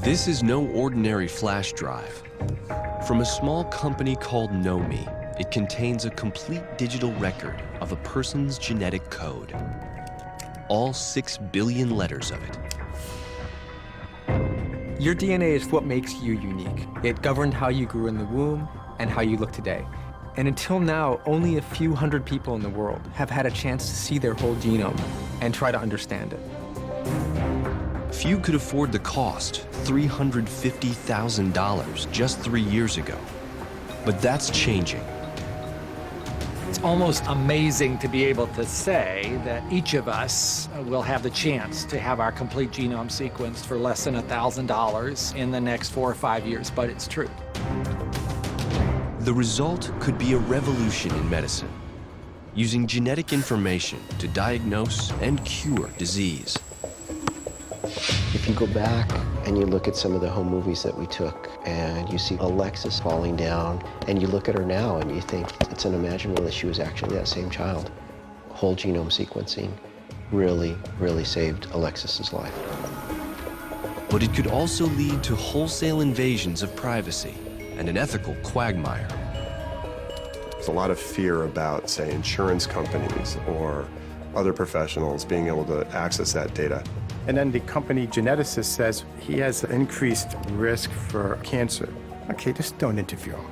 This is no ordinary flash drive. From a small company called KnowMe, it contains a complete digital record of a person's genetic code. All 6 billion letters of it. Your DNA is what makes you unique. It governed how you grew in the womb and how you look today. And until now, only a few hundred people in the world have had a chance to see their whole genome and try to understand it. Few could afford the cost, $350,000 just 3 years ago. But that's changing. It's almost amazing to be able to say that each of us will have the chance to have our complete genome sequenced for less than $1,000 in the next 4 or 5 years, but it's true. The result could be a revolution in medicine, using genetic information to diagnose and cure disease. If you go back and you look at some of the home movies that we took, and you see Alexis falling down, and you look at her now and you think it's unimaginable that she was actually that same child. Whole genome sequencing really, really saved Alexis's life. But it could also lead to wholesale invasions of privacy and an ethical quagmire. There's a lot of fear about, say, insurance companies or other professionals being able to access that data. And then the company geneticist says he has an increased risk for cancer. Okay, just don't interview him.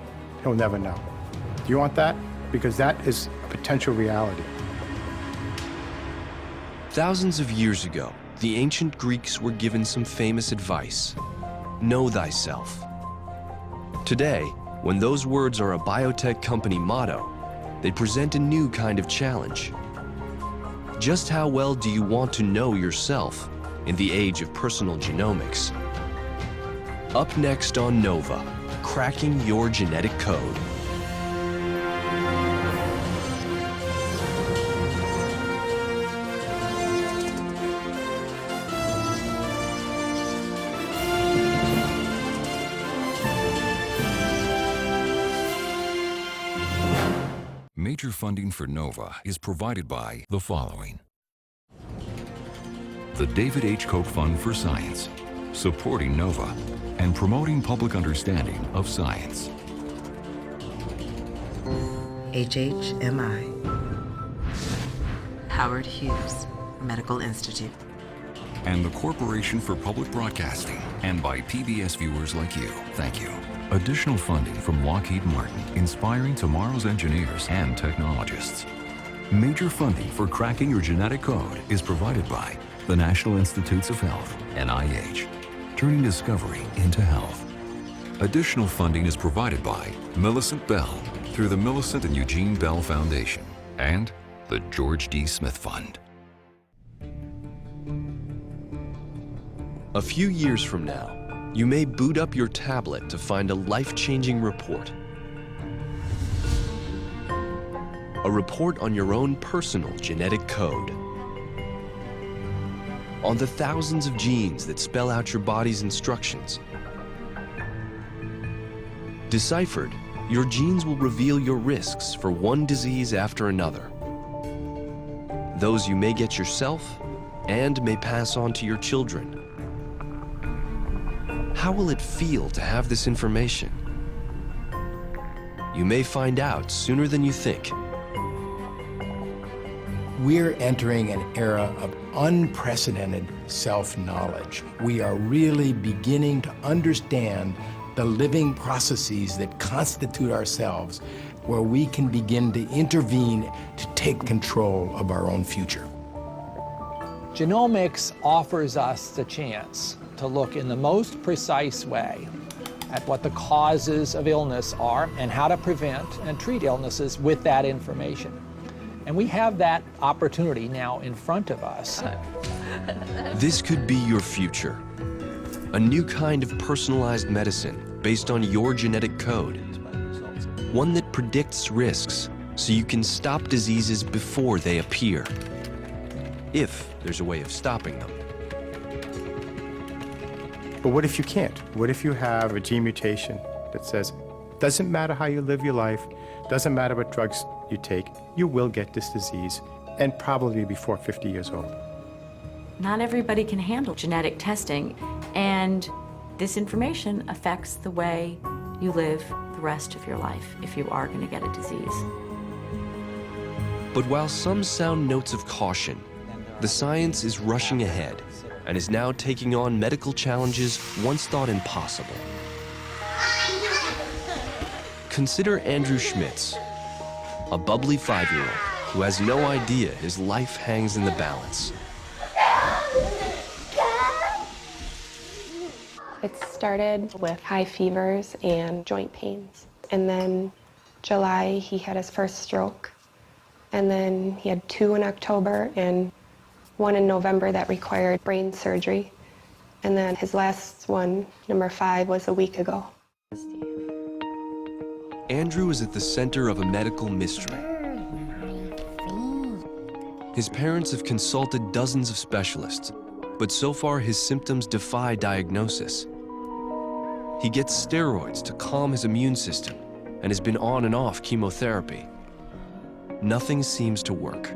He'll never know. Do you want that? Because that is a potential reality. Thousands of years ago, the ancient Greeks were given some famous advice: know thyself. Today, when those words are a biotech company motto, they present a new kind of challenge. Just how well do you want to know yourself in the age of personal genomics? Up next on Nova, cracking your genetic code. Major funding for NOVA is provided by the following. The David H. Koch Fund for Science, supporting NOVA and promoting public understanding of science. HHMI. Howard Hughes Medical Institute. And the Corporation for Public Broadcasting, and by PBS viewers like you. Thank you. Additional funding from Lockheed Martin, inspiring tomorrow's engineers and technologists. Major funding for cracking your genetic code is provided by the National Institutes of Health, NIH, turning discovery into health. Additional funding is provided by Millicent Bell through the Millicent and Eugene Bell Foundation and the George D. Smith Fund. A few years from now, you may boot up your tablet to find a life-changing report. A report on your own personal genetic code. On the thousands of genes that spell out your body's instructions. Deciphered, your genes will reveal your risks for one disease after another. Those you may get yourself and may pass on to your children. How will it feel to have this information? You may find out sooner than you think. We're entering an era of unprecedented self-knowledge. We are really beginning to understand the living processes that constitute ourselves, where we can begin to intervene to take control of our own future. Genomics offers us the chance to look in the most precise way at what the causes of illness are and how to prevent and treat illnesses with that information. And we have that opportunity now in front of us. This could be your future. A new kind of personalized medicine based on your genetic code. One that predicts risks so you can stop diseases before they appear. If there's a way of stopping them. But what if you can't? What if you have a gene mutation that says, doesn't matter how you live your life, doesn't matter what drugs you take, you will get this disease, and probably before 50 years old. Not everybody can handle genetic testing, and This information affects the way you live the rest of your life if you are going to get a disease. But while some sound notes of caution, the science is rushing ahead and is now taking on medical challenges once thought impossible. Consider Andrew Schmitz, a bubbly 5-year-old who has no idea his life hangs in the balance. It started with high fevers and joint pains. And then July, he had his first stroke. And then he had 2 in October and 1 in November that required brain surgery. And then his last one, number 5, was a week ago. Andrew is at the center of a medical mystery. His parents have consulted dozens of specialists, but so far his symptoms defy diagnosis. He gets steroids to calm his immune system and has been on and off chemotherapy. Nothing seems to work.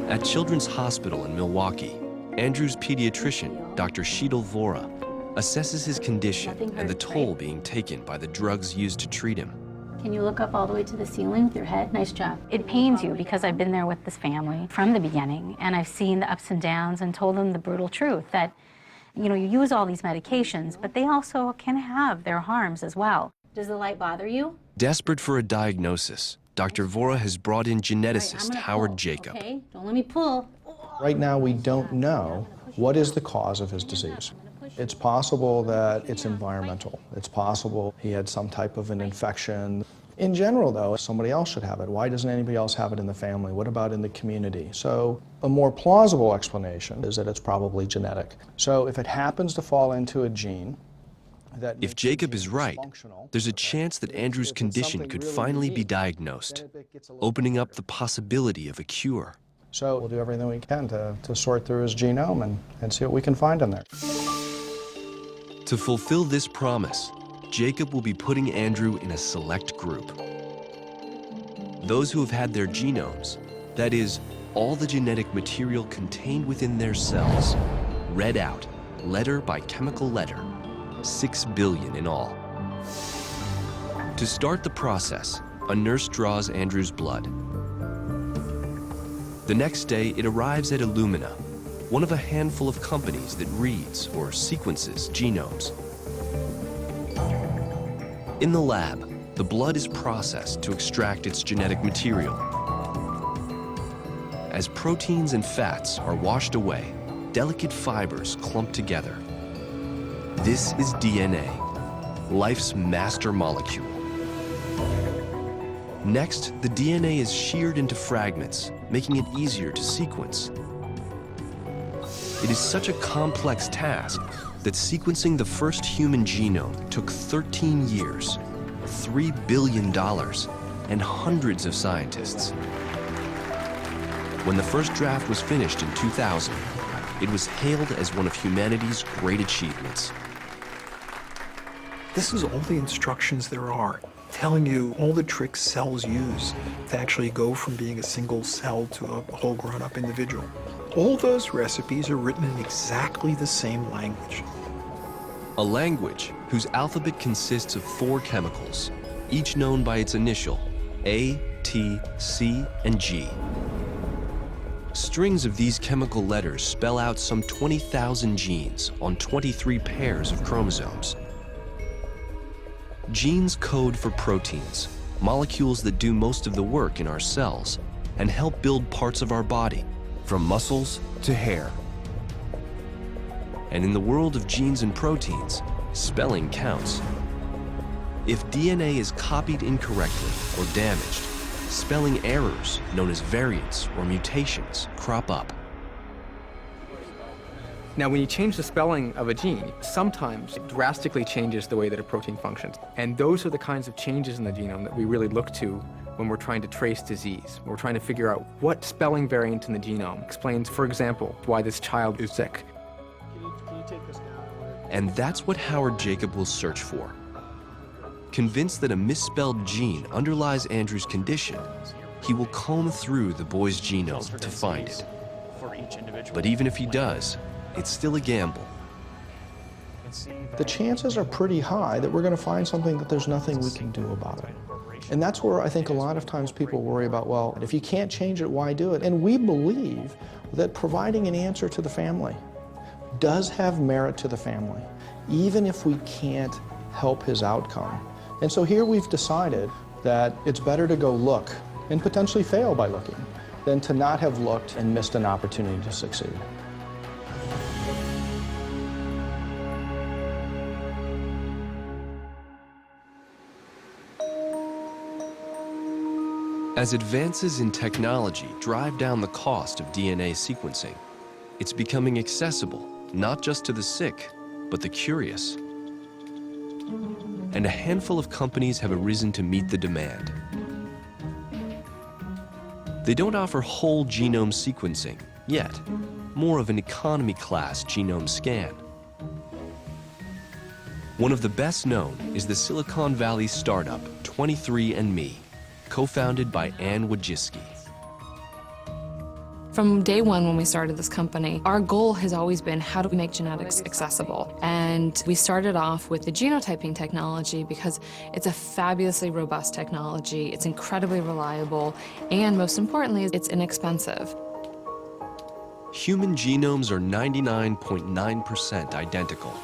At Children's Hospital in Milwaukee, Andrew's pediatrician, Dr. Sheetal Vora, assesses his condition and the toll being taken by the drugs used to treat him. Can you look up all the way to the ceiling with your head? Nice job. It pains you because I've been there with this family from the beginning, and I've seen the ups and downs and told them the brutal truth that, you know, you use all these medications, but they also can have their harms as well. Does the light bother you? Desperate for a diagnosis, Dr. Vora has brought in geneticist Howard Jacob. Okay, don't let me pull. Right now, we don't know what is the cause of his disease. It's possible that it's environmental. It's possible he had some type of an infection. In general, though, somebody else should have it. Why doesn't anybody else have it in the family? What about in the community? So a more plausible explanation is that it's probably genetic. So if it happens to fall into a gene, if Jacob is right, there's a chance that Andrew's condition could finally be diagnosed, opening up the possibility of a cure. So we'll do everything we can to sort through his genome and see what we can find in there. To fulfill this promise, Jacob will be putting Andrew in a select group. Those who have had their genomes, that is, all the genetic material contained within their cells, read out, letter by chemical letter, 6 billion in all. To start the process, a nurse draws Andrew's blood. The next day, it arrives at Illumina, one of a handful of companies that reads or sequences genomes. In the lab, the blood is processed to extract its genetic material. As proteins and fats are washed away, delicate fibers clump together. This is DNA, life's master molecule. Next, the DNA is sheared into fragments, making it easier to sequence. It is such a complex task that sequencing the first human genome took 13 years, $3 billion, and hundreds of scientists. When the first draft was finished in 2000, it was hailed as one of humanity's great achievements. This is all the instructions there are, telling you all the tricks cells use to actually go from being a single cell to a whole grown-up individual. All those recipes are written in exactly the same language. A language whose alphabet consists of 4 chemicals, each known by its initial, A, T, C, and G. Strings of these chemical letters spell out some 20,000 genes on 23 pairs of chromosomes. Genes code for proteins, molecules that do most of the work in our cells and help build parts of our body, from muscles to hair. And in the world of genes and proteins, spelling counts. If DNA is copied incorrectly or damaged, spelling errors, known as variants or mutations, crop up. Now, when you change the spelling of a gene, sometimes it drastically changes the way that a protein functions. And those are the kinds of changes in the genome that we really look to when we're trying to trace disease. We're trying to figure out what spelling variant in the genome explains, for example, why this child is sick. And that's what Howard Jacob will search for. Convinced that a misspelled gene underlies Andrew's condition, he will comb through the boy's genome to find it. But even if he does, it's still a gamble. The chances are pretty high that we're going to find something that there's nothing we can do about it. And that's where I think a lot of times people worry about, well, if you can't change it, why do it? And we believe that providing an answer to the family does have merit to the family, even if we can't help his outcome. And so here we've decided that it's better to go look and potentially fail by looking than to not have looked and missed an opportunity to succeed. As advances in technology drive down the cost of DNA sequencing, it's becoming accessible not just to the sick, but the curious. And a handful of companies have arisen to meet the demand. They don't offer whole genome sequencing yet, more of an economy class genome scan. One of the best known is the Silicon Valley startup 23andMe, co-founded by Ann Wojcicki. From day one when we started this company, our goal has always been how do we make genetics accessible? And we started off with the genotyping technology because it's a fabulously robust technology, it's incredibly reliable, and most importantly, it's inexpensive. Human genomes are 99.9% identical.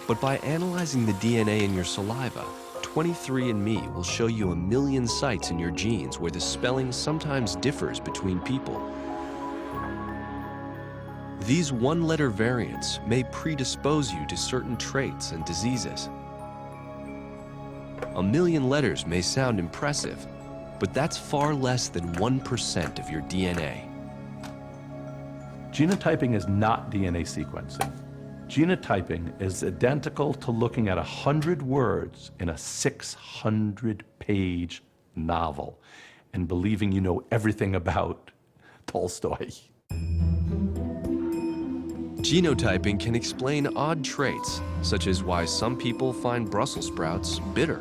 But by analyzing the DNA in your saliva, 23andMe will show you 1 million sites in your genes where the spelling sometimes differs between people. These one-letter variants may predispose you to certain traits and diseases. 1 million letters may sound impressive, but that's far less than 1% of your DNA. Genotyping is not DNA sequencing. Genotyping is identical to looking at 100 words in a 600-page novel and believing you know everything about Tolstoy. Genotyping can explain odd traits, such as why some people find Brussels sprouts bitter.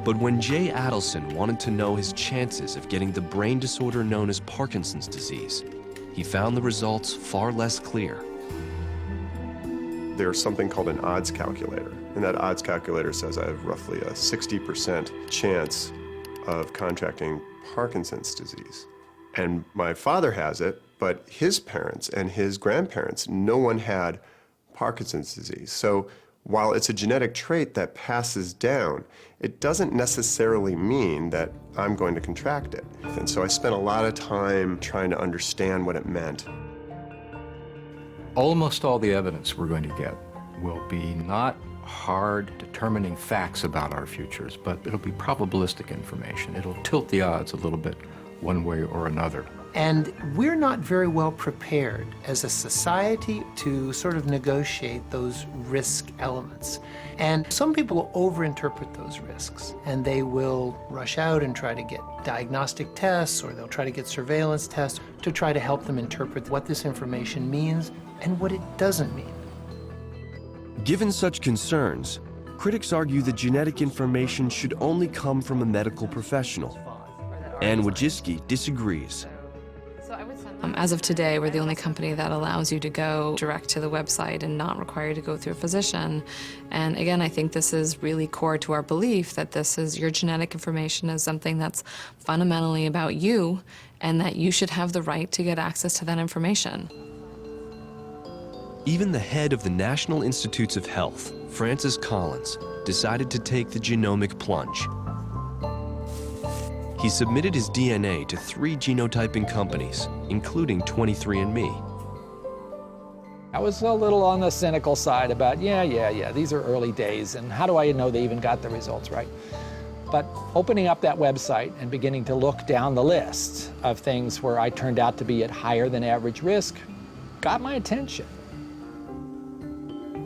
But when Jay Adelson wanted to know his chances of getting the brain disorder known as Parkinson's disease, he found the results far less clear. There's something called an odds calculator, and that odds calculator says I have roughly a 60% chance of contracting Parkinson's disease. And my father has it, but his parents and his grandparents, no one had Parkinson's disease. So while it's a genetic trait that passes down, it doesn't necessarily mean that I'm going to contract it. And so I spent a lot of time trying to understand what it meant. Almost all the evidence we're going to get will be not hard, determining facts about our futures, but it'll be probabilistic information. It'll tilt the odds a little bit one way or another. And we're not very well prepared as a society to sort of negotiate those risk elements. And some people will overinterpret those risks, and they will rush out and try to get diagnostic tests, or they'll try to get surveillance tests to try to help them interpret what this information means and what it doesn't mean. Given such concerns, critics argue that genetic information should only come from a medical professional. Ann Wojcicki disagrees. As of today, we're the only company that allows you to go direct to the website and not require you to go through a physician. And again, I think this is really core to our belief that your genetic information is something that's fundamentally about you, and that you should have the right to get access to that information. Even the head of the National Institutes of Health, Francis Collins, decided to take the genomic plunge. He submitted his DNA to 3 genotyping companies, including 23andMe. I was a little on the cynical side about, yeah, these are early days, and how do I know they even got the results right? But opening up that website and beginning to look down the list of things where I turned out to be at higher than average risk got my attention.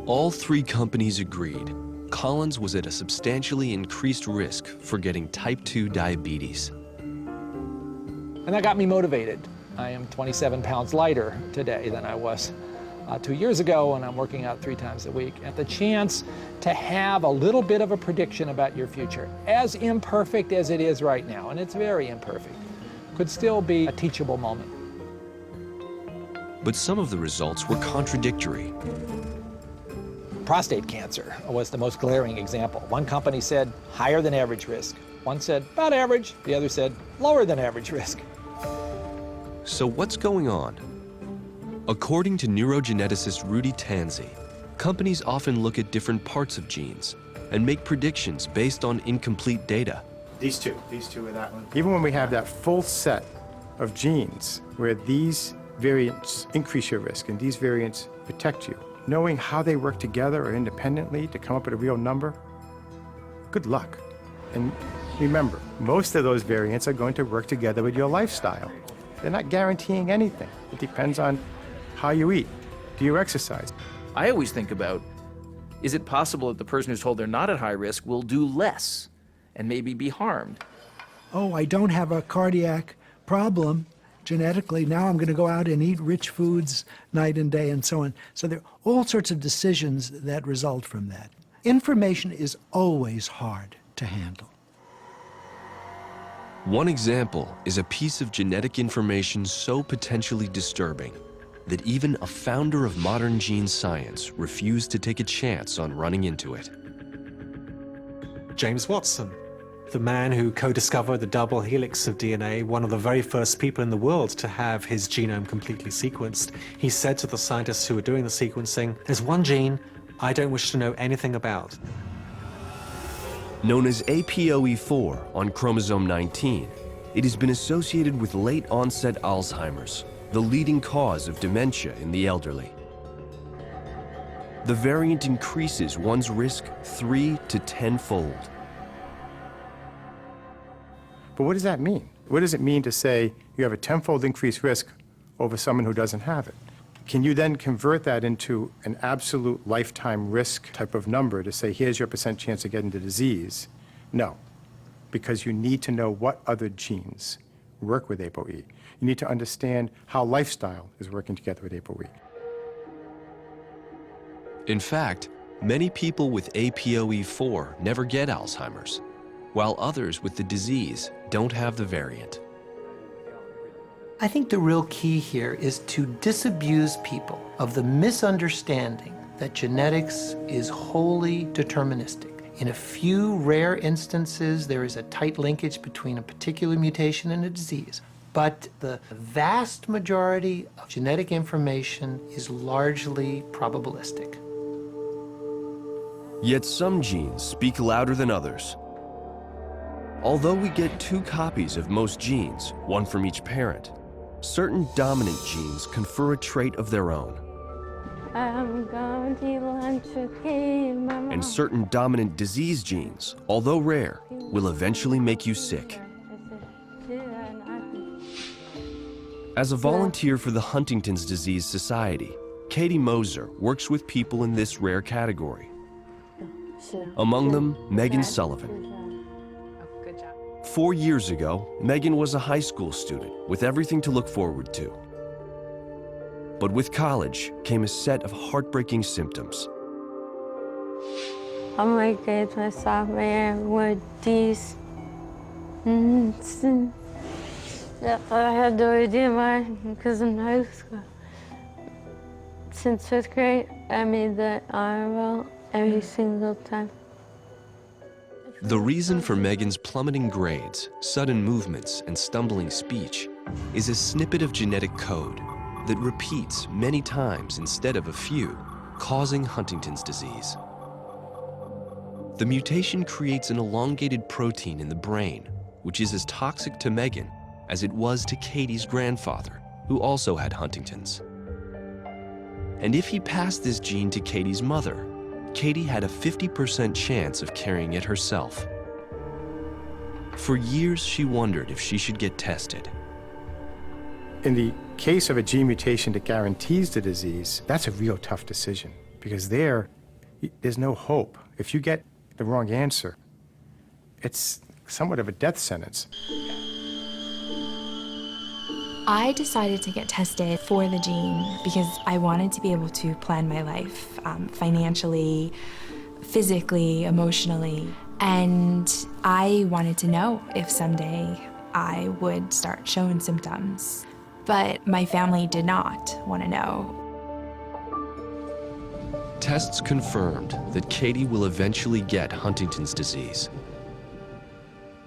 All 3 companies agreed Collins was at a substantially increased risk for getting type 2 diabetes. And that got me motivated. I am 27 pounds lighter today than I was 2 years ago, and I'm working out 3 times a week. And the chance to have a little bit of a prediction about your future, as imperfect as it is right now, and it's very imperfect, could still be a teachable moment. but some of the results were contradictory. Prostate cancer was the most glaring example. One company said higher than average risk. One said about average, the other said lower than average risk. So what's going on? According to neurogeneticist Rudy Tanzi, companies often look at different parts of genes and make predictions based on incomplete data. These two are that one. Even when we have that full set of genes where these variants increase your risk and these variants protect you, knowing how they work together or independently to come up with a real number, good luck. And remember, most of those variants are going to work together with your lifestyle. They're not guaranteeing anything. It depends on how you eat. Do you exercise? I always think about, is it possible that the person who's told they're not at high risk will do less and maybe be harmed? Oh, I don't have a cardiac problem genetically. Now I'm going to go out and eat rich foods night and day and so on. So there are all sorts of decisions that result from that. Information is always hard to handle. One example is a piece of genetic information so potentially disturbing that even a founder of modern gene science refused to take a chance on running into it. James Watson, the man who co-discovered the double helix of DNA, one of the very first people in the world to have his genome completely sequenced. He said to the scientists who were doing the sequencing, "There's one gene I don't wish to know anything about." Known as APOE4 on chromosome 19, it has been associated with late-onset Alzheimer's, the leading cause of dementia in the elderly. The variant increases one's risk 3 to 10-fold. But what does that mean? What does it mean to say you have a 10-fold increased risk over someone who doesn't have it? Can you then convert that into an absolute lifetime risk type of number to say, here's your % chance of getting the disease? No, because you need to know what other genes work with ApoE. You need to understand how lifestyle is working together with ApoE. In fact, many people with APOE4 never get Alzheimer's, while others with the disease don't have the variant. I think the real key here is to disabuse people of the misunderstanding that genetics is wholly deterministic. In a few rare instances, there is a tight linkage between a particular mutation and a disease. But the vast majority of genetic information is largely probabilistic. Yet some genes speak louder than others. Although we get 2 copies of most genes, one from each parent, certain dominant genes confer a trait of their own. I'm going to lunch with Mama. And certain dominant disease genes, although rare, will eventually make you sick. As a volunteer for the Huntington's Disease Society, Katie Moser works with people in this rare category. Among them, Megan Sullivan. 4 years ago, Megan was a high school student with everything to look forward to. But with college came a set of heartbreaking symptoms. Oh my God, my sophomore with these. I had no idea why, because in high school. Since 5th grade, I made the honor roll every single time. The reason for Megan's plummeting grades, sudden movements, and stumbling speech is a snippet of genetic code that repeats many times instead of a few, causing Huntington's disease. The mutation creates an elongated protein in the brain, which is as toxic to Megan as it was to Katie's grandfather, who also had Huntington's. And if he passed this gene to Katie's mother, Katie had a 50% chance of carrying it herself. For years, she wondered if she should get tested. In the case of a gene mutation that guarantees the disease, that's a real tough decision because there's no hope. If you get the wrong answer, it's somewhat of a death sentence. I decided to get tested for the gene because I wanted to be able to plan my life financially, physically, emotionally, and I wanted to know if someday I would start showing symptoms. but my family did not want to know. Tests confirmed that Katie will eventually get Huntington's disease.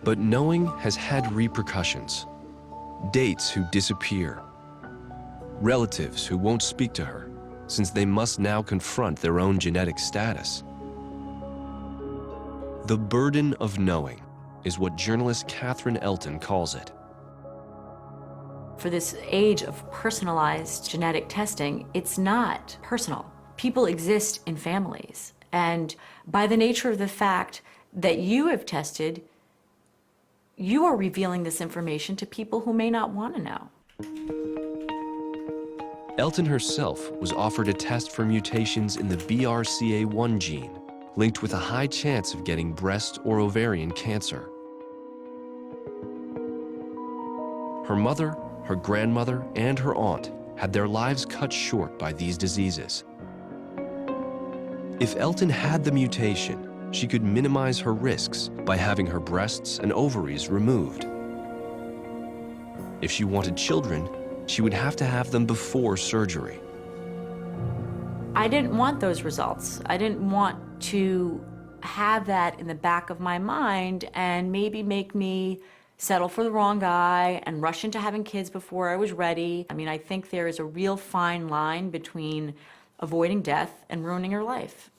But knowing has had repercussions. Dates who disappear. Relatives who won't speak to her, since they must now confront their own genetic status. The burden of knowing is what journalist Catherine Elton calls it. For this age of personalized genetic testing, it's not personal. People exist in families, and by the nature of the fact that you have tested, you are revealing this information to people who may not want to know. Elton herself was offered a test for mutations in the BRCA1 gene, linked with a high chance of getting breast or ovarian cancer. Her mother, her grandmother, and her aunt had their lives cut short by these diseases. If Elton had the mutation, she could minimize her risks by having her breasts and ovaries removed. If she wanted children, she would have to have them before surgery. I didn't want those results. I didn't want to have that in the back of my mind and maybe make me settle for the wrong guy and rush into having kids before I was ready. I mean, I think there is a real fine line between avoiding death and ruining her life.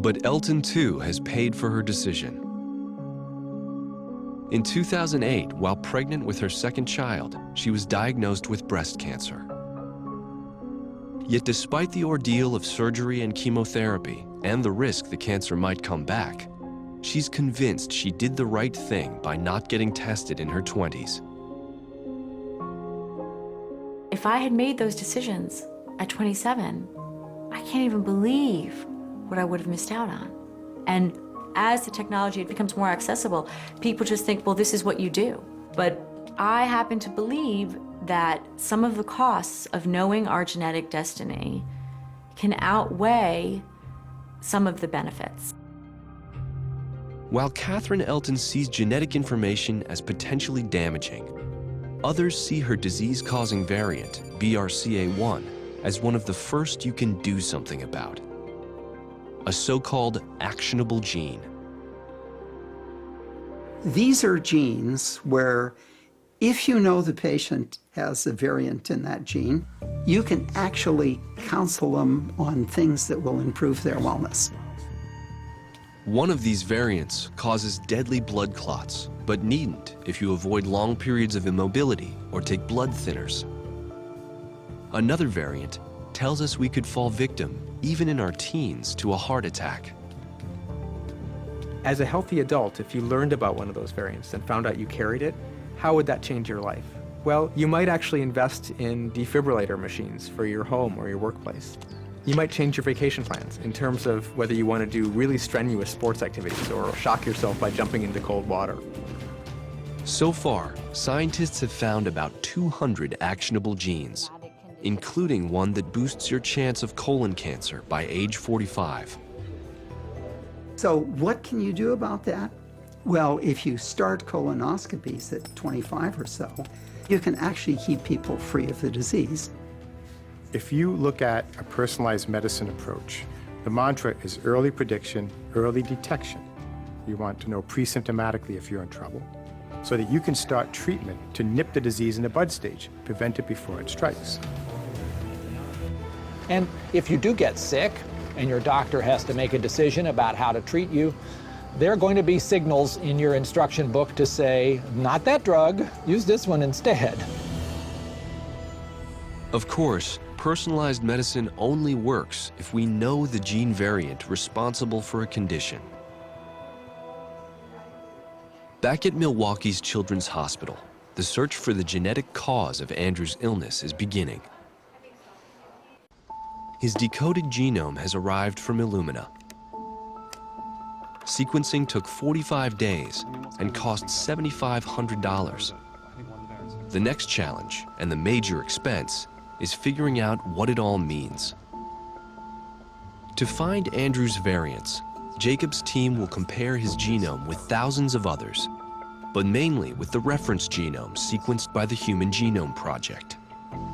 But Elton, too, has paid for her decision. In 2008, while pregnant with her second child, she was diagnosed with breast cancer. Yet despite the ordeal of surgery and chemotherapy and the risk the cancer might come back, she's convinced she did the right thing by not getting tested in her 20s. If I had made those decisions at 27, I can't even believe what I would have missed out on. And as the technology becomes more accessible, people just think, well, this is what you do. But I happen to believe that some of the costs of knowing our genetic destiny can outweigh some of the benefits. While Catherine Elton sees genetic information as potentially damaging, others see her disease-causing variant, BRCA1, as one of the first you can do something about. A so-called actionable gene. These are genes where if you know the patient has a variant in that gene, you can actually counsel them on things that will improve their wellness. One of these variants causes deadly blood clots, but needn't if you avoid long periods of immobility or take blood thinners. Another variant tells us we could fall victim, even in our teens, to a heart attack. As a healthy adult, if you learned about one of those variants and found out you carried it, how would that change your life? Well, you might actually invest in defibrillator machines for your home or your workplace. You might change your vacation plans in terms of whether you want to do really strenuous sports activities or shock yourself by jumping into cold water. So far, scientists have found about 200 actionable genes, including one that boosts your chance of colon cancer by age 45. So what can you do about that? Well, if you start colonoscopies at 25 or so, you can actually keep people free of the disease. If you look at a personalized medicine approach, the mantra is early prediction, early detection. You want to know pre-symptomatically if you're in trouble, so that you can start treatment to nip the disease in the bud stage, prevent it before it strikes. And if you do get sick and your doctor has to make a decision about how to treat you, there are going to be signals in your instruction book to say, not that drug, use this one instead. Of course, personalized medicine only works if we know the gene variant responsible for a condition. Back at Milwaukee's Children's Hospital, the search for the genetic cause of Andrew's illness is beginning. His decoded genome has arrived from Illumina. Sequencing took 45 days and cost $7,500. The next challenge, and the major expense, is figuring out what it all means. To find Andrew's variants, Jacob's team will compare his genome with thousands of others. but mainly with the reference genome sequenced by the Human Genome Project.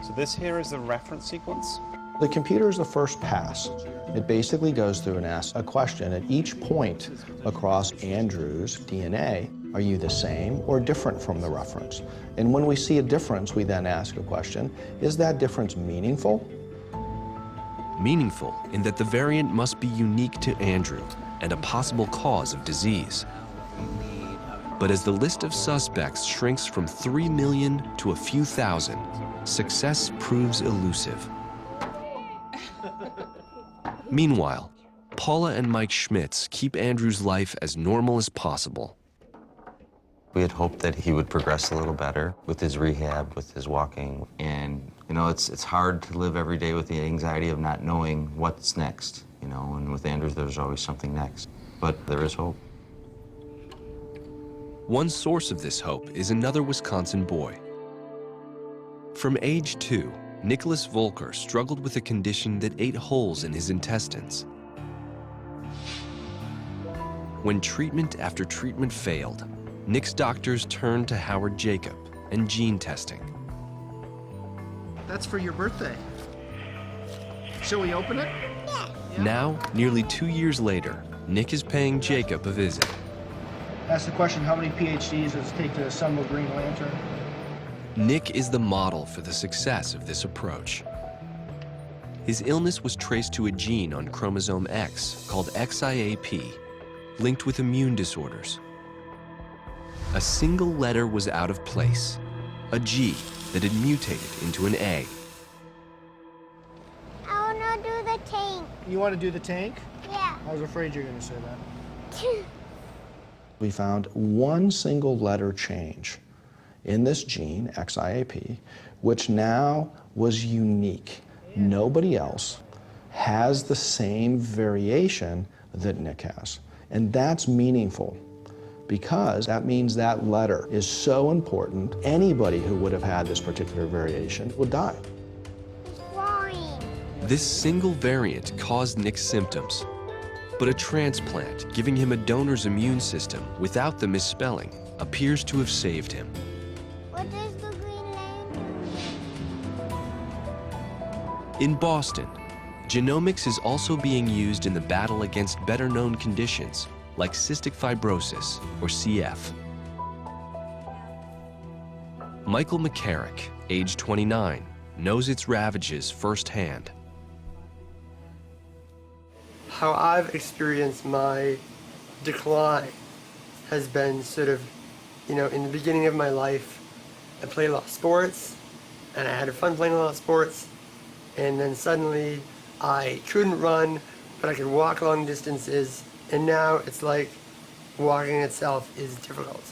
So this here is the reference sequence? The computer is the first pass. It basically goes through and asks a question at each point across Andrew's DNA. Are you the same or different from the reference? And when we see a difference, we then ask a question, is that difference meaningful? Meaningful in that the variant must be unique to Andrew and a possible cause of disease. But as the list of suspects shrinks from 3 million to a few thousand, success proves elusive. Meanwhile, Paula and Mike Schmitz keep Andrew's life as normal as possible. We had hoped that he would progress a little better with his rehab, with his walking. And, you know, it's hard to live every day with the anxiety of not knowing what's next, you know, and with Andrew, there's always something next. But there is hope. One source of this hope is another Wisconsin boy. From age 2, Nicholas Volker struggled with a condition that ate holes in his intestines. When treatment after treatment failed, Nick's doctors turned to Howard Jacob and gene testing. That's for your birthday. Shall we open it? Yeah. Now, nearly 2 years later, Nick is paying Jacob a visit. Ask the question, how many PhDs does it take to assemble Green Lantern? Nick is the model for the success of this approach. His illness was traced to a gene on chromosome X called XIAP, linked with immune disorders. A single letter was out of place, a G that had mutated into an A. I want to do the tank. You want to do the tank? Yeah. I was afraid you were going to say that. We found one single letter change in this gene, XIAP, which now was unique. Nobody else has the same variation that Nick has. And that's meaningful because that means that letter is so important, anybody who would have had this particular variation would die. This single variant caused Nick's symptoms, but a transplant giving him a donor's immune system without the misspelling appears to have saved him. What is the Green Lantern? In Boston, genomics is also being used in the battle against better-known conditions like cystic fibrosis, or CF. Michael McCarrick, age 29, knows its ravages firsthand. How I've experienced my decline has been sort of, you know, in the beginning of my life, I played a lot of sports, and I had fun playing a lot of sports, and then suddenly I couldn't run, but I could walk long distances, and now it's like walking itself is difficult.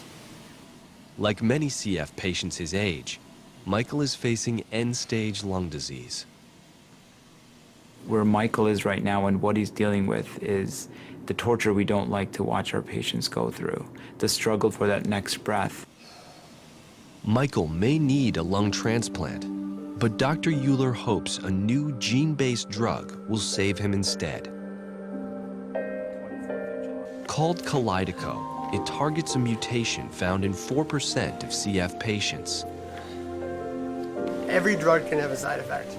Like many CF patients his age, Michael is facing end-stage lung disease. Where Michael is right now and what he's dealing with is the torture we don't like to watch our patients go through, the struggle for that next breath. Michael may need a lung transplant, but Dr. Euler hopes a new gene-based drug will save him instead. Called Kalydeco, it targets a mutation found in 4% of CF patients. Every drug can have a side effect,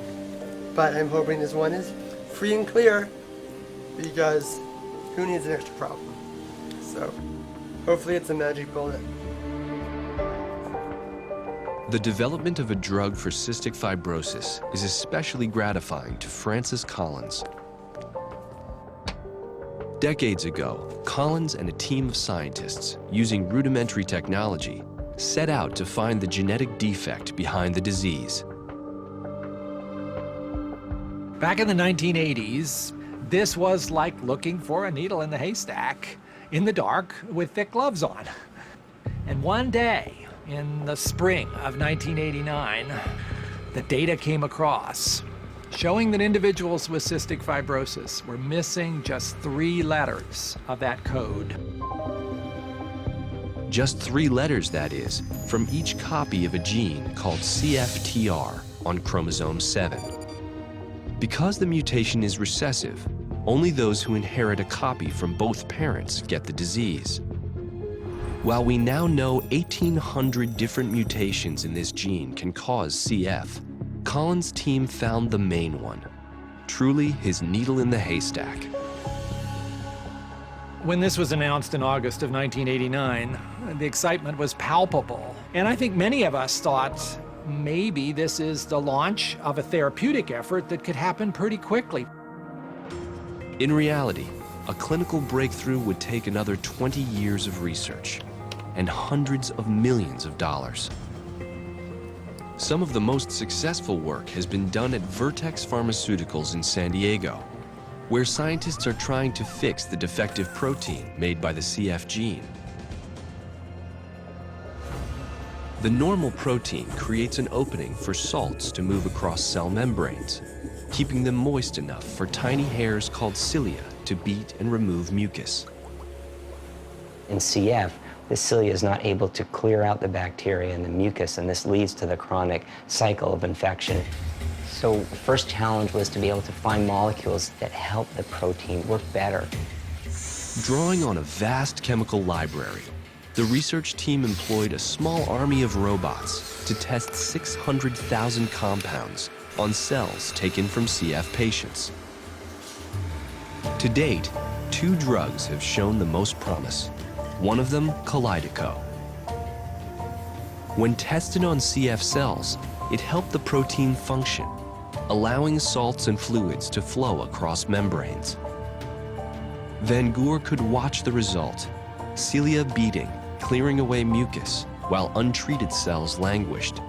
but I'm hoping this one is free and clear because who needs an extra problem? So hopefully it's a magic bullet. The development of a drug for cystic fibrosis is especially gratifying to Francis Collins. Decades ago, Collins and a team of scientists, using rudimentary technology, set out to find the genetic defect behind the disease. Back in the 1980s, this was like looking for a needle in the haystack in the dark with thick gloves on. And one day, in the spring of 1989, the data came across showing that individuals with cystic fibrosis were missing just 3 letters of that code. Just 3 letters, that is, from each copy of a gene called CFTR on chromosome 7. Because the mutation is recessive, only those who inherit a copy from both parents get the disease. While we now know 1,800 different mutations in this gene can cause CF, Colin's team found the main one, truly his needle in the haystack. When this was announced in August of 1989, the excitement was palpable. And I think many of us thought maybe this is the launch of a therapeutic effort that could happen pretty quickly. In reality, a clinical breakthrough would take another 20 years of research and hundreds of millions of dollars. Some of the most successful work has been done at Vertex Pharmaceuticals in San Diego, where scientists are trying to fix the defective protein made by the CF gene. The normal protein creates an opening for salts to move across cell membranes, keeping them moist enough for tiny hairs called cilia to beat and remove mucus. In CF, the cilia is not able to clear out the bacteria and the mucus, and this leads to the chronic cycle of infection. So the first challenge was to be able to find molecules that help the protein work better. Drawing on a vast chemical library, the research team employed a small army of robots to test 600,000 compounds on cells taken from CF patients. To date, 2 drugs have shown the most promise, one of them Kalydeco. When tested on CF cells, it helped the protein function, allowing salts and fluids to flow across membranes. Van Goor could watch the result, cilia beating, clearing away mucus, while untreated cells languished.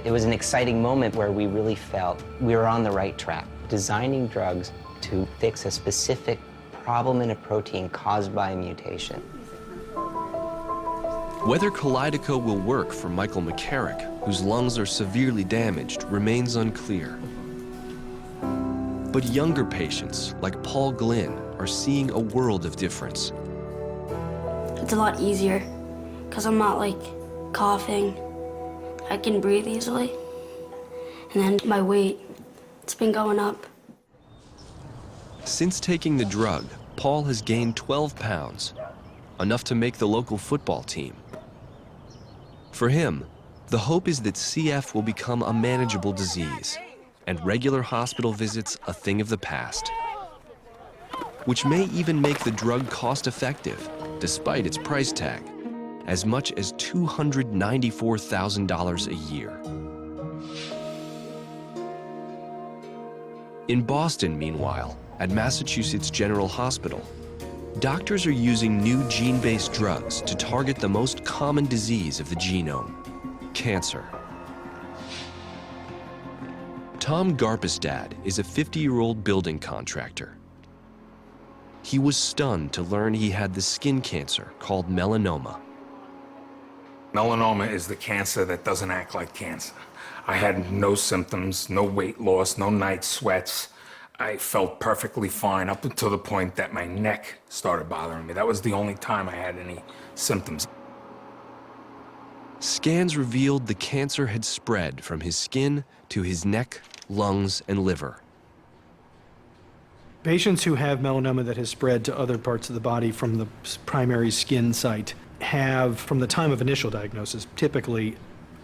It was an exciting moment where we really felt we were on the right track, designing drugs to fix a specific problem in a protein caused by a mutation. Whether Kalydeco will work for Michael McCarrick, whose lungs are severely damaged, remains unclear. But younger patients, like Paul Glynn, are seeing a world of difference. It's a lot easier because I'm not like coughing. I can breathe easily. And then my weight, it's been going up. Since taking the drug, Paul has gained 12 pounds, enough to make the local football team. For him, the hope is that CF will become a manageable disease and regular hospital visits a thing of the past, which may even make the drug cost-effective, despite its price tag, as much as $294,000 a year. In Boston, meanwhile, at Massachusetts General Hospital, doctors are using new gene-based drugs to target the most common disease of the genome, cancer. Tom Garpestad is a 50-year-old building contractor. He was stunned to learn he had the skin cancer called melanoma. Melanoma is the cancer that doesn't act like cancer. I had no symptoms, no weight loss, no night sweats. I felt perfectly fine up until the point that my neck started bothering me. That was the only time I had any symptoms. Scans revealed the cancer had spread from his skin to his neck, lungs, and liver. Patients who have melanoma that has spread to other parts of the body from the primary skin site have, from the time of initial diagnosis, typically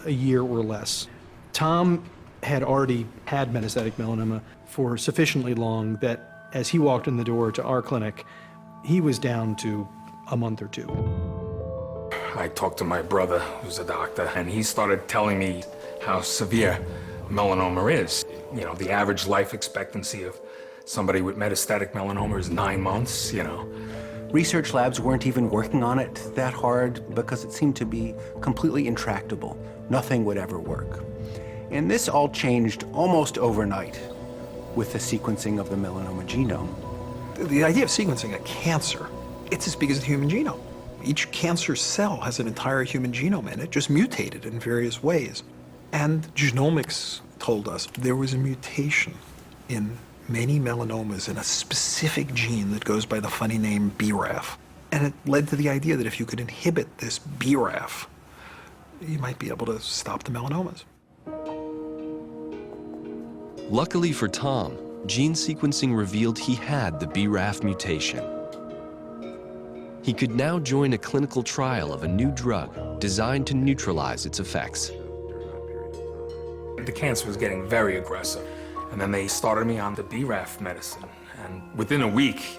a year or less. Tom had already had metastatic melanoma for sufficiently long that as he walked in the door to our clinic, he was down to a month or 2. I talked to my brother, who's a doctor, and he started telling me how severe melanoma is. You know, the average life expectancy of somebody with metastatic melanoma is 9 months, you know. Research labs weren't even working on it that hard because it seemed to be completely intractable. Nothing would ever work. And this all changed almost overnight with the sequencing of the melanoma genome. The idea of sequencing a cancer, it's as big as the human genome. Each cancer cell has an entire human genome in it, just mutated in various ways. And genomics told us there was a mutation in many melanomas in a specific gene that goes by the funny name BRAF. And it led to the idea that if you could inhibit this BRAF, you might be able to stop the melanomas. Luckily for Tom, gene sequencing revealed he had the BRAF mutation. he could now join a clinical trial of a new drug designed to neutralize its effects. The cancer was getting very aggressive, and then they started me on the BRAF medicine, and within a week,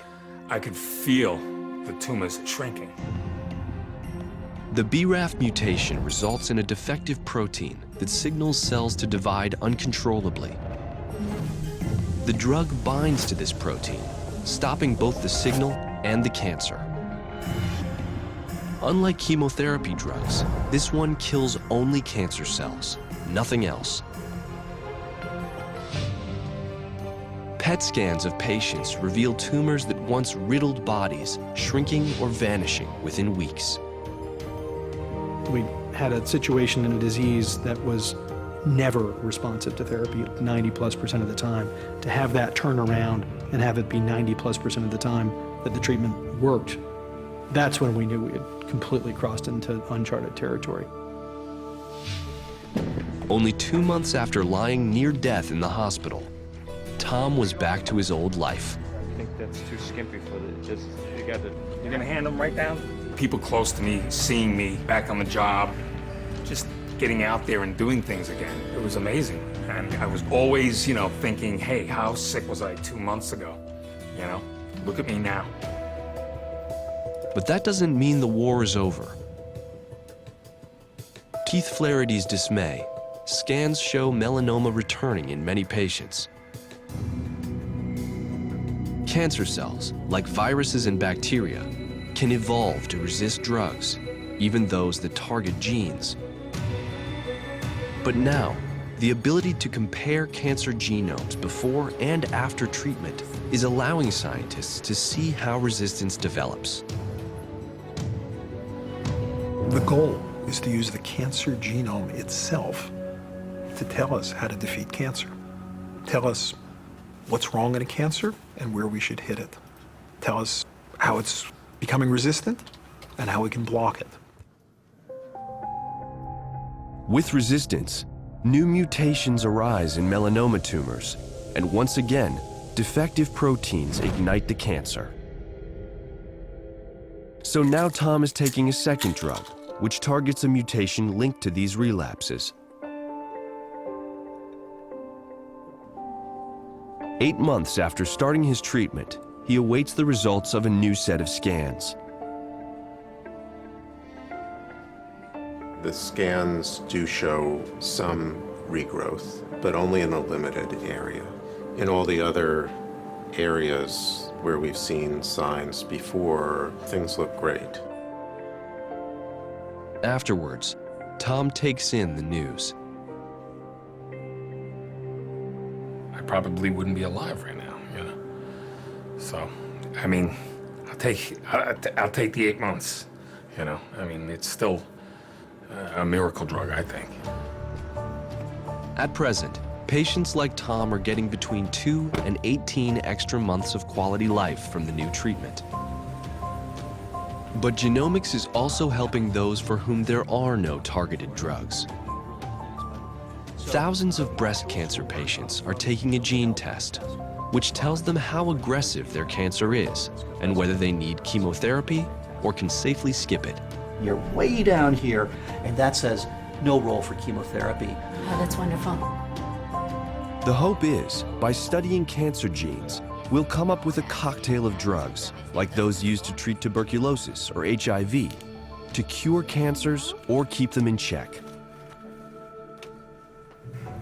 I could feel the tumors shrinking. The BRAF mutation results in a defective protein that signals cells to divide uncontrollably. The drug binds to this protein, stopping both the signal and the cancer. Unlike chemotherapy drugs, this one kills only cancer cells, nothing else. PET scans of patients reveal tumors that once riddled bodies, shrinking or vanishing within weeks. We had a situation in a disease that was never responsive to therapy 90+% of the time. To have that turn around and have it be 90+% of the time that the treatment worked, that's when we knew we had completely crossed into uncharted territory. Only 2 months after lying near death in the hospital, Tom was back to his old life. I think that's too skimpy for the, you're gonna hand them right down? People close to me, seeing me back on the job, just getting out there and doing things again. It was amazing. And I was always, thinking, hey, how sick was I 2 months ago? Look at me now. But that doesn't mean the war is over. Keith Flaherty's dismay, scans show melanoma returning in many patients. Cancer cells, like viruses and bacteria, can evolve to resist drugs, even those that target genes. But now, the ability to compare cancer genomes before and after treatment is allowing scientists to see how resistance develops. The goal is to use the cancer genome itself to tell us how to defeat cancer. Tell us what's wrong in a cancer and where we should hit it. Tell us how it's becoming resistant and how we can block it. With resistance, new mutations arise in melanoma tumors, and once again, defective proteins ignite the cancer. So now Tom is taking a second drug, which targets a mutation linked to these relapses. 8 months after starting his treatment, he awaits the results of a new set of scans. The scans do show some regrowth, but only in a limited area. In all the other areas where we've seen signs before, things look great. Afterwards, Tom takes in the news. I probably wouldn't be alive right now, So, I mean, I'll take the 8 months, I mean, it's still a miracle drug, I think. At present, patients like Tom are getting between 2 and 18 extra months of quality life from the new treatment. But genomics is also helping those for whom there are no targeted drugs. Thousands of breast cancer patients are taking a gene test, which tells them how aggressive their cancer is and whether they need chemotherapy or can safely skip it. You're way down here, and that says no role for chemotherapy. Oh, that's wonderful. The hope is, by studying cancer genes, we'll come up with a cocktail of drugs, like those used to treat tuberculosis or HIV, to cure cancers or keep them in check.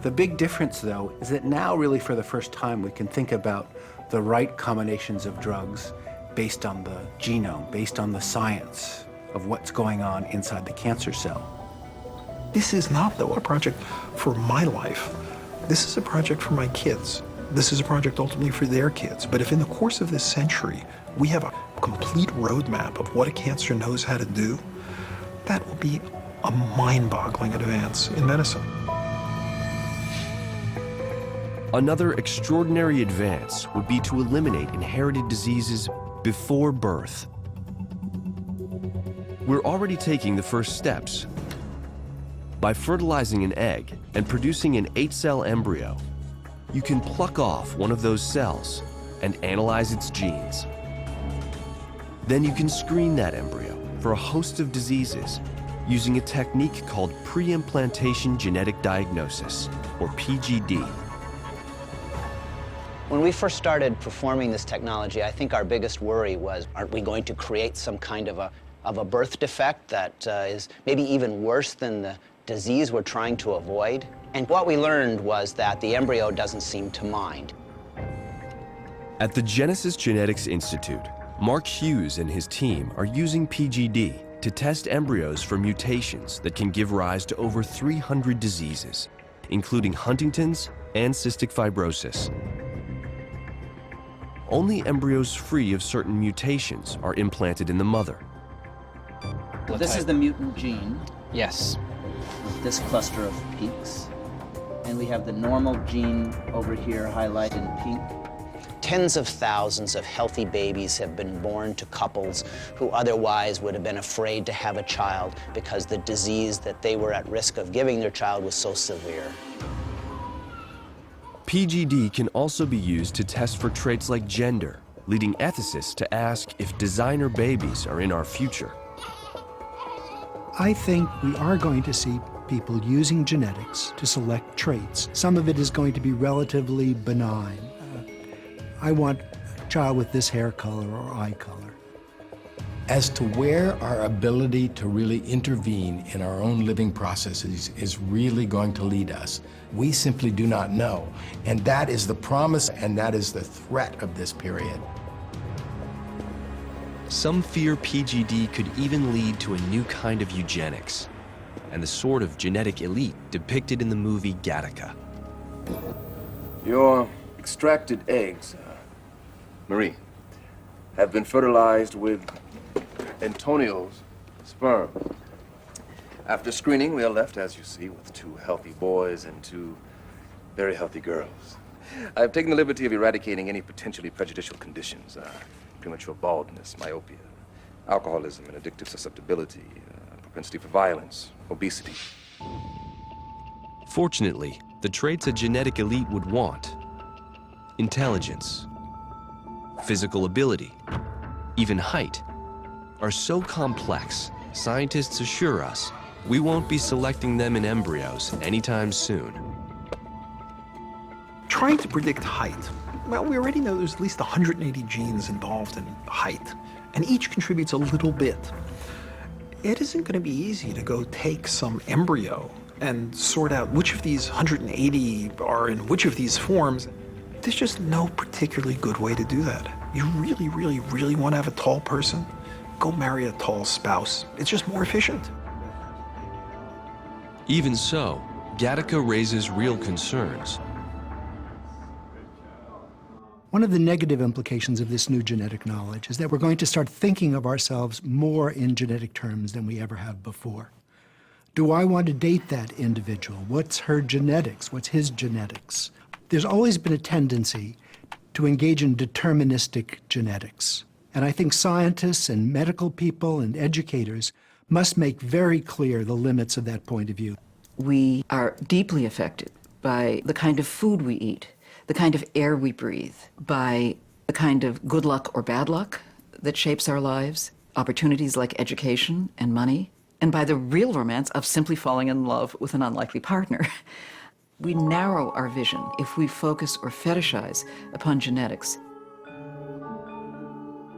The big difference, though, is that now really for the first time we can think about the right combinations of drugs based on the genome, based on the science of what's going on inside the cancer cell. This is not, though, a project for my life. This is a project for my kids. This is a project ultimately for their kids. But if in the course of this century we have a complete roadmap of what a cancer knows how to do, that will be a mind-boggling advance in medicine. Another extraordinary advance would be to eliminate inherited diseases before birth. We're already taking the first steps. By fertilizing an egg and producing an 8-cell embryo, you can pluck off one of those cells and analyze its genes. Then you can screen that embryo for a host of diseases using a technique called pre-implantation genetic diagnosis, or PGD. When we first started performing this technology, I think our biggest worry was, aren't we going to create some kind of a birth defect that is maybe even worse than the disease we're trying to avoid? And what we learned was that the embryo doesn't seem to mind. At the Genesis Genetics Institute, Mark Hughes and his team are using PGD to test embryos for mutations that can give rise to over 300 diseases, including Huntington's and cystic fibrosis. Only embryos free of certain mutations are implanted in the mother. This is the mutant gene. Yes. With this cluster of peaks. And we have the normal gene over here highlighted in pink. Tens of thousands of healthy babies have been born to couples who otherwise would have been afraid to have a child because the disease that they were at risk of giving their child was so severe. PGD can also be used to test for traits like gender, leading ethicists to ask if designer babies are in our future. I think we are going to see people using genetics to select traits. Some of it is going to be relatively benign. I want a child with this hair color or eye color. As to where our ability to really intervene in our own living processes is really going to lead us, we simply do not know. And that is the promise and that is the threat of this period. Some fear PGD could even lead to a new kind of eugenics, and the sort of genetic elite depicted in the movie Gattaca. Your extracted eggs, Marie, have been fertilized with Antonio's sperm. After screening, we are left, as you see, with 2 healthy boys and 2 very healthy girls. I have taken the liberty of eradicating any potentially prejudicial conditions, premature baldness, myopia, alcoholism and addictive susceptibility, propensity for violence, obesity. Fortunately, the traits a genetic elite would want, intelligence, physical ability, even height, are so complex, scientists assure us we won't be selecting them in embryos anytime soon. Trying to predict height. Well, we already know there's at least 180 genes involved in height, and each contributes a little bit. It isn't going to be easy to go take some embryo and sort out which of these 180 are in which of these forms. There's just no particularly good way to do that. You really, really, really want to have a tall person? Go marry a tall spouse. It's just more efficient. Even so, Gattaca raises real concerns. One of the negative implications of this new genetic knowledge is that we're going to start thinking of ourselves more in genetic terms than we ever have before. Do I want to date that individual? What's her genetics? What's his genetics? There's always been a tendency to engage in deterministic genetics. And I think scientists and medical people and educators must make very clear the limits of that point of view. We are deeply affected by the kind of food we eat, the kind of air we breathe, by the kind of good luck or bad luck that shapes our lives, opportunities like education and money, and by the real romance of simply falling in love with an unlikely partner. We narrow our vision if we focus or fetishize upon genetics.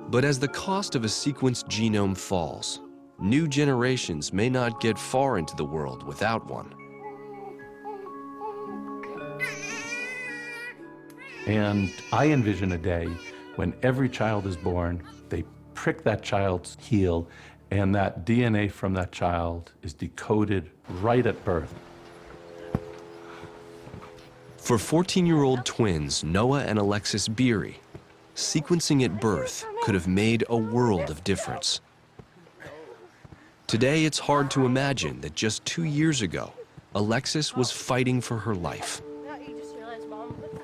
But as the cost of a sequenced genome falls, new generations may not get far into the world without one. And I envision a day when every child is born, they prick that child's heel, and that DNA from that child is decoded right at birth. For 14-year-old twins Noah and Alexis Beery, sequencing at birth could have made a world of difference. Today, it's hard to imagine that just 2 years ago, Alexis was fighting for her life.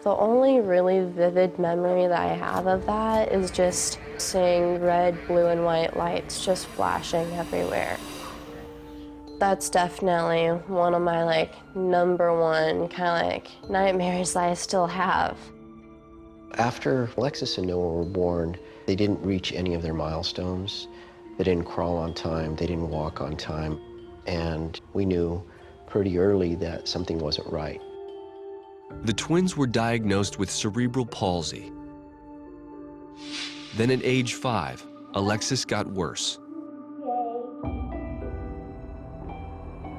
The only really vivid memory that I have of that is just seeing red, blue, and white lights just flashing everywhere. That's definitely one of my #1 kind of nightmares that I still have. After Alexis and Noah were born, they didn't reach any of their milestones. They didn't crawl on time, they didn't walk on time, and we knew pretty early that something wasn't right. The twins were diagnosed with cerebral palsy. Then at age 5, Alexis got worse.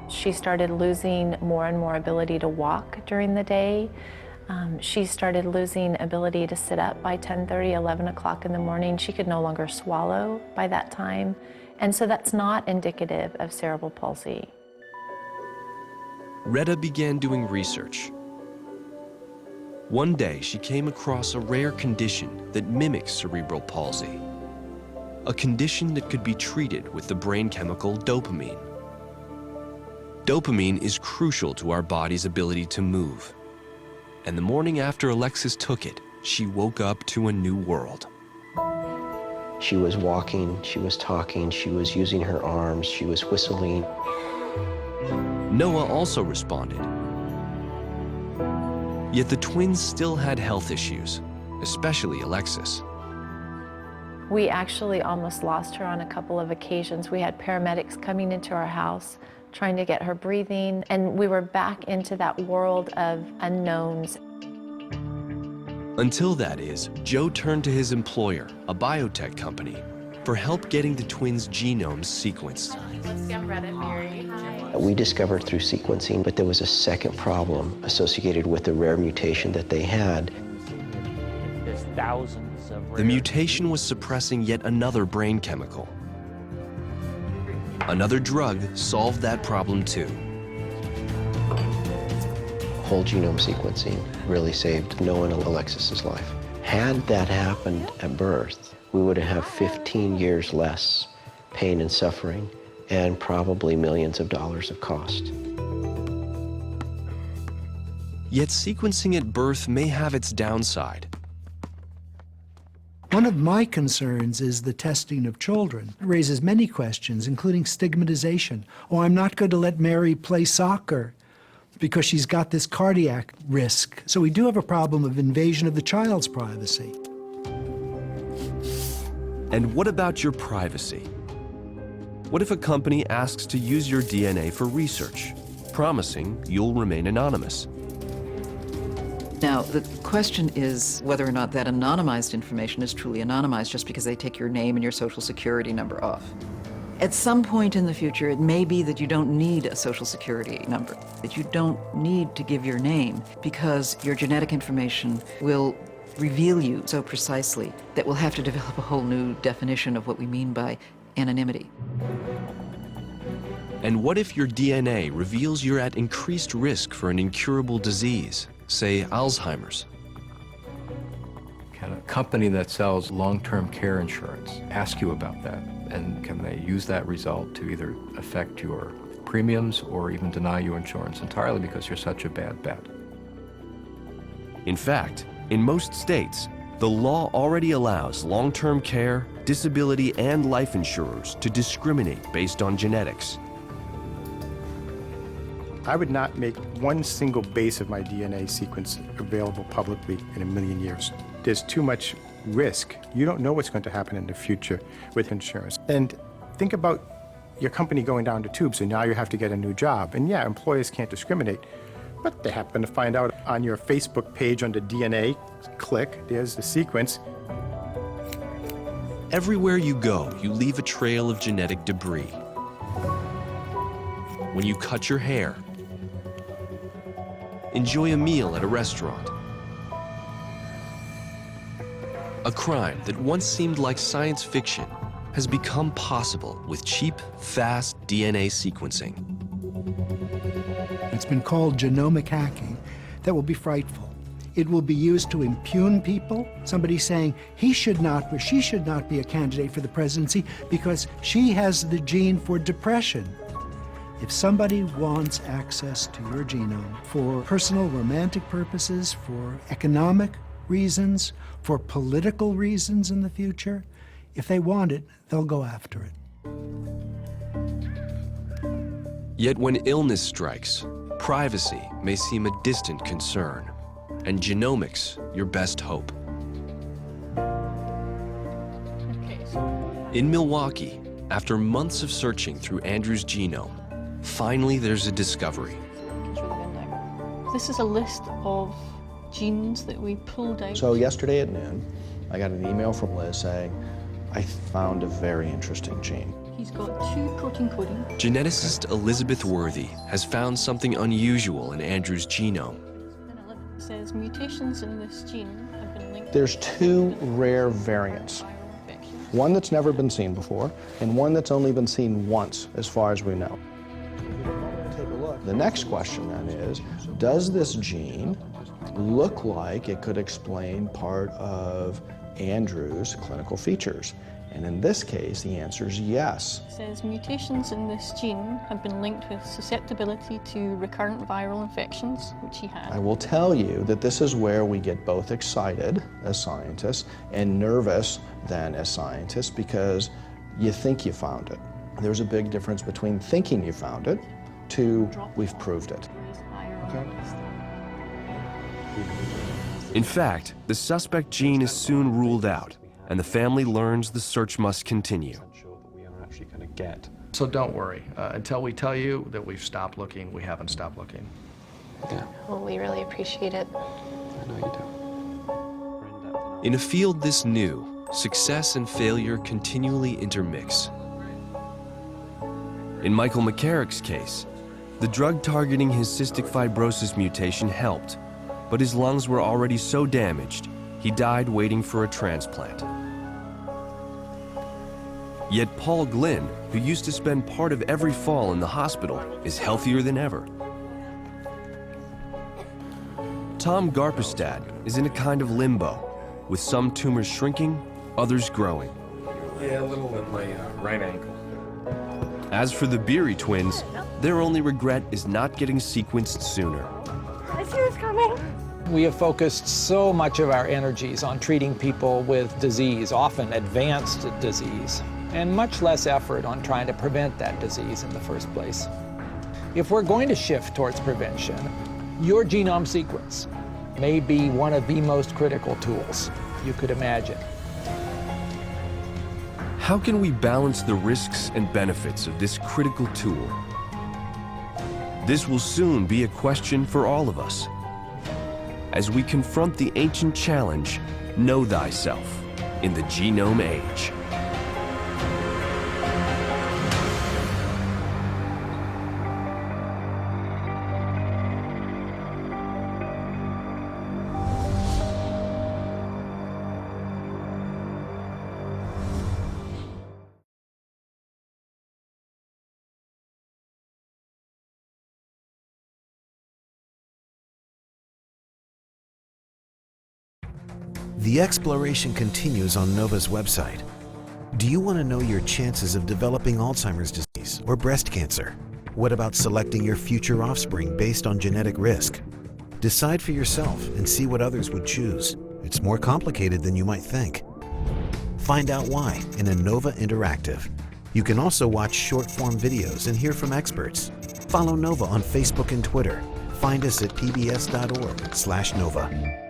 She started losing more and more ability to walk during the day. She started losing ability to sit up by 10:30, 11 o'clock in the morning. She could no longer swallow by that time. And so that's not indicative of cerebral palsy. Retta began doing research. One day, she came across a rare condition that mimics cerebral palsy, a condition that could be treated with the brain chemical dopamine. Dopamine is crucial to our body's ability to move. And the morning after Alexis took it, she woke up to a new world. She was walking, she was talking, she was using her arms, she was whistling. Noah also responded. Yet the twins still had health issues, especially Alexis. We actually almost lost her on a couple of occasions. We had paramedics coming into our house, trying to get her breathing, and we were back into that world of unknowns. Until that is, Joe turned to his employer, a biotech company, for help getting the twins' genomes sequenced. We discovered through sequencing, but there was a second problem associated with the rare mutation that they had. There's thousands of The mutation was suppressing yet another brain chemical. Another drug solved that problem too. Whole genome sequencing really saved Noah and Alexis's life. Had that happened at birth, we would have 15 years less pain and suffering and probably millions of dollars of cost. Yet sequencing at birth may have its downside. One of my concerns is the testing of children. It raises many questions, including stigmatization. Oh, I'm not going to let Mary play soccer because she's got this cardiac risk. So we do have a problem of invasion of the child's privacy. And what about your privacy? What if a company asks to use your DNA for research, promising you'll remain anonymous? Now, the question is whether or not that anonymized information is truly anonymized just because they take your name and your social security number off. At some point in the future, it may be that you don't need a social security number, that you don't need to give your name because your genetic information will reveal you so precisely that we'll have to develop a whole new definition of what we mean by anonymity. And what if your DNA reveals you're at increased risk for an incurable disease, say Alzheimer's? Can a company that sells long-term care insurance ask you about that? And can they use that result to either affect your premiums or even deny you insurance entirely because you're such a bad bet? In fact, in most states, the law already allows long-term care, disability, and life insurers to discriminate based on genetics. I would not make one single base of my DNA sequence available publicly in a million years. There's too much risk. You don't know what's going to happen in the future with insurance. And think about your company going down the tubes and now you have to get a new job. And yeah, employers can't discriminate, but they happen to find out on your Facebook page under DNA, click, there's the sequence. Everywhere you go, you leave a trail of genetic debris. When you cut your hair, enjoy a meal at a restaurant. A crime that once seemed like science fiction has become possible with cheap, fast DNA sequencing. It's been called genomic hacking. That will be frightful. It will be used to impugn people. Somebody saying he should not or she should not be a candidate for the presidency because she has the gene for depression. If somebody wants access to your genome for personal romantic purposes, for economic reasons, for political reasons in the future, if they want it, they'll go after it. Yet when illness strikes, privacy may seem a distant concern, and genomics your best hope. In Milwaukee, after months of searching through Andrew's genome, finally there's a discovery. This is a list of genes that we pulled out. So yesterday at noon, I got an email from Liz saying, I found a very interesting gene. He's got 2 protein coding. Geneticist Elizabeth Worthy has found something unusual in Andrew's genome. It says mutations in this gene have been linked. There's 2 rare variants. One that's never been seen before, and one that's only been seen once, as far as we know. The next question then is, does this gene look like it could explain part of Andrew's clinical features? And in this case, the answer is yes. It says mutations in this gene have been linked with susceptibility to recurrent viral infections, which he had. I will tell you that this is where we get both excited as scientists and nervous then as scientists, because you think you found it. There's a big difference between thinking you found it to we've proved it. Okay. In fact, the suspect gene is soon ruled out, and the family learns the search must continue. So don't worry. Until we tell you that we've stopped looking, we haven't stopped looking. Well, we really appreciate it. I know you do. In a field this new, success and failure continually intermix. In Michael McCarrick's case, the drug targeting his cystic fibrosis mutation helped, but his lungs were already so damaged, he died waiting for a transplant. Yet Paul Glynn, who used to spend part of every fall in the hospital, is healthier than ever. Tom Garpestad is in a kind of limbo, with some tumors shrinking, others growing. Yeah, a little in my right ankle. As for the Beery twins, their only regret is not getting sequenced sooner. I see what's coming. We have focused so much of our energies on treating people with disease, often advanced disease, and much less effort on trying to prevent that disease in the first place. If we're going to shift towards prevention, your genome sequence may be one of the most critical tools you could imagine. How can we balance the risks and benefits of this critical tool? This will soon be a question for all of us, as we confront the ancient challenge, know thyself, in the genome age. The exploration continues on Nova's website. Do you want to know your chances of developing Alzheimer's disease or breast cancer? What about selecting your future offspring based on genetic risk? Decide for yourself and see what others would choose. It's more complicated than you might think. Find out why in a Nova Interactive. You can also watch short-form videos and hear from experts. Follow Nova on Facebook and Twitter. Find us at pbs.org/Nova.